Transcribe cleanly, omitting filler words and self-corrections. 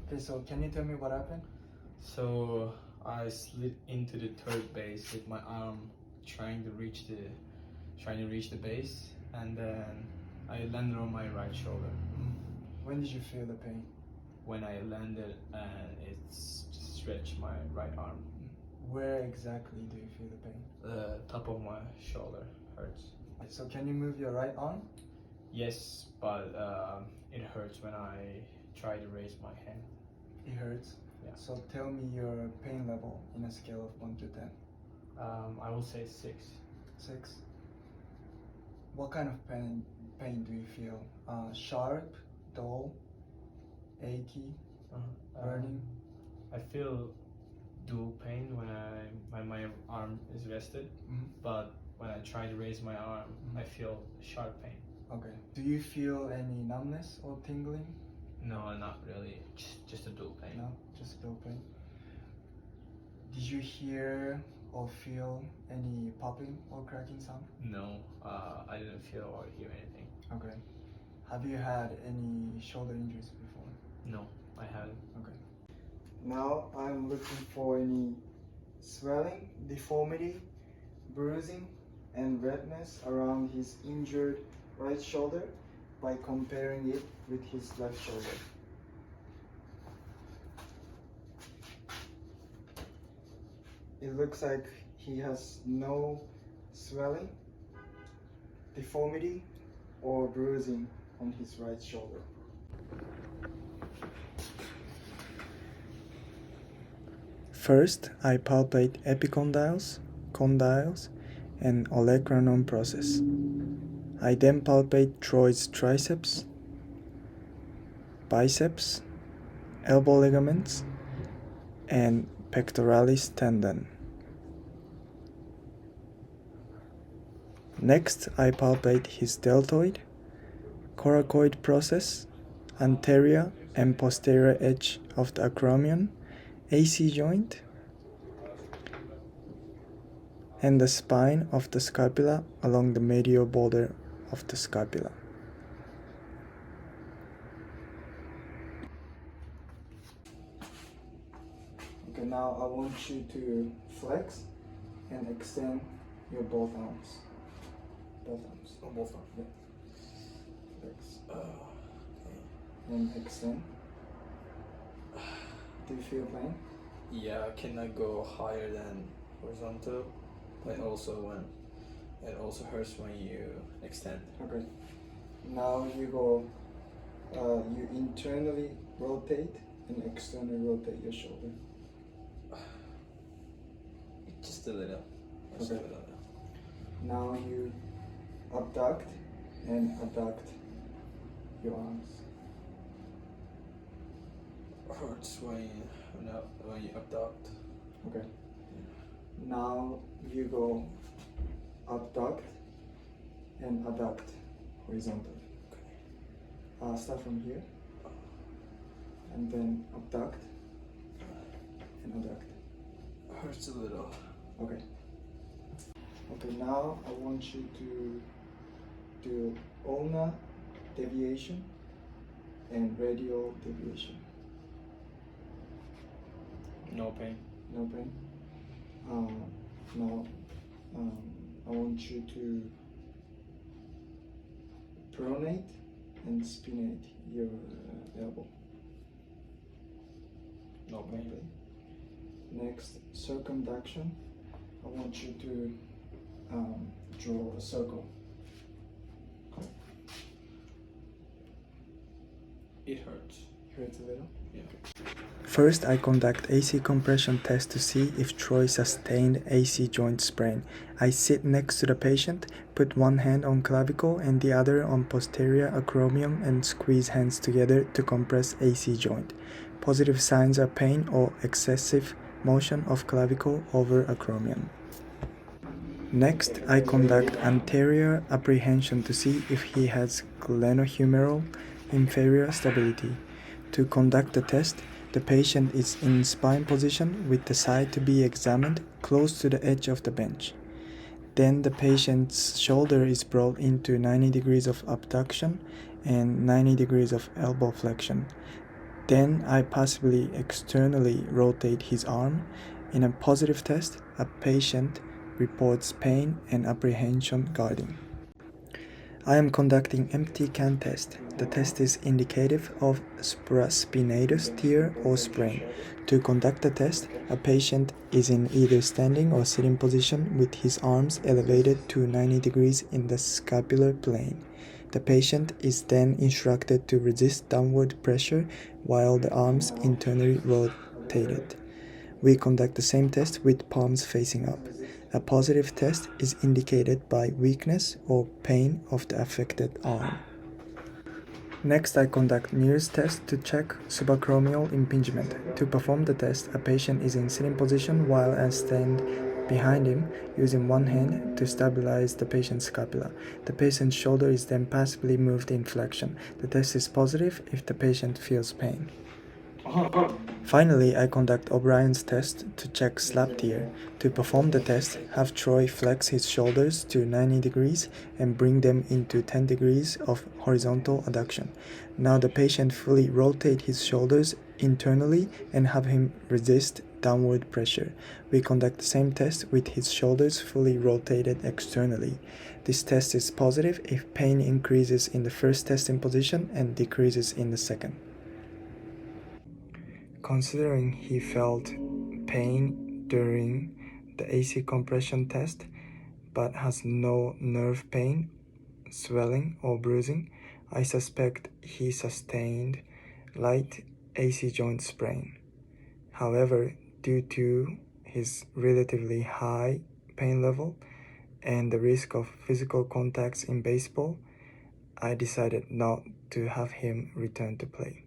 Okay, so can you tell me what happened? So I slid into the third base with my arm trying to reach the base, and then I landed on my right shoulder. When did you feel the pain? When I landed and it stretched my right arm. Where exactly do you feel the pain? The top of my shoulder hurts. So can you move your right arm? Yes, but it hurts when I try to raise my hand. It hurts? Yeah. So tell me your pain level in a scale of 1 to 10. I will say 6. 6? What kind of pain do you feel? Sharp, dull, achy, burning? I feel dual pain when my arm is rested, but when I try to raise my arm, I feel sharp pain. Okay. Do you feel any numbness or tingling? No, not really. Just a dual pain. No, just dull pain. Did you hear or feel any popping or cracking sound? No, I didn't feel or hear anything. Okay. Have you had any shoulder injuries before? No, I haven't. Okay. Now I'm looking for any swelling, deformity, bruising, and redness around his injured right shoulder by comparing it with his left shoulder. It looks like he has no swelling, deformity, or bruising on his right shoulder. First, I palpate epicondyles, condyles, and olecranon process. I then palpate Troy's triceps, biceps, elbow ligaments, and pectoralis tendon. Next, I palpate his deltoid, coracoid process, anterior and posterior edge of the acromion, AC joint, and the spine of the scapula along the medial border of the scapula. Okay, now I want you to flex and extend your both arms. Both arms. Oh, both arms. Yeah. Flex. Okay. And extend. Do you feel pain? Yeah, I cannot go higher than horizontal, but it also hurts when you extend. Okay. Now you go. You internally rotate and externally rotate your shoulder. Just a little. Just Okay. a little. Now you abduct and adduct your arms. Hurts when you abduct. Okay. Now you go abduct and adduct horizontally. Start from here and then abduct and adduct. Hurts a little. Okay. Okay, now I want you to do ulnar deviation and radial deviation. No pain. No pain? Now I want you to pronate and spinate your elbow. No pain. Next, circumduction. I want you to draw a circle. It hurts. Hurts a little? Yeah. First, I conduct AC compression test to see if Troy sustained AC joint sprain. I sit next to the patient, put one hand on clavicle and the other on posterior acromion and squeeze hands together to compress AC joint. Positive signs are pain or excessive motion of clavicle over acromion. Next, I conduct anterior apprehension to see if he has glenohumeral inferior stability. To conduct the test, the patient is in spine position with the side to be examined close to the edge of the bench. Then the patient's shoulder is brought into 90 degrees of abduction and 90 degrees of elbow flexion. Then I possibly externally rotate his arm. In a positive test, a patient reports pain and apprehension guarding. I am conducting empty can test. The test is indicative of supraspinatus tear or sprain. To conduct the test, a patient is in either standing or sitting position with his arms elevated to 90 degrees in the scapular plane. The patient is then instructed to resist downward pressure while the arms internally rotated. We conduct the same test with palms facing up. A positive test is indicated by weakness or pain of the affected arm. Next, I conduct Mears test to check subacromial impingement. To perform the test, a patient is in sitting position while I stand behind him using one hand to stabilize the patient's scapula. The patient's shoulder is then passively moved in flexion. The test is positive if the patient feels pain. Finally, I conduct O'Brien's test to check slap tear. To perform the test, have Troy flex his shoulders to 90 degrees and bring them into 10 degrees of horizontal adduction. Now the patient fully rotate his shoulders internally and have him resist downward pressure. We conduct the same test with his shoulders fully rotated externally. This test is positive if pain increases in the first testing position and decreases in the second. Considering he felt pain during the AC compression test but has no nerve pain, swelling, or bruising, I suspect he sustained light AC joint sprain. However, due to his relatively high pain level and the risk of physical contacts in baseball, I decided not to have him return to play.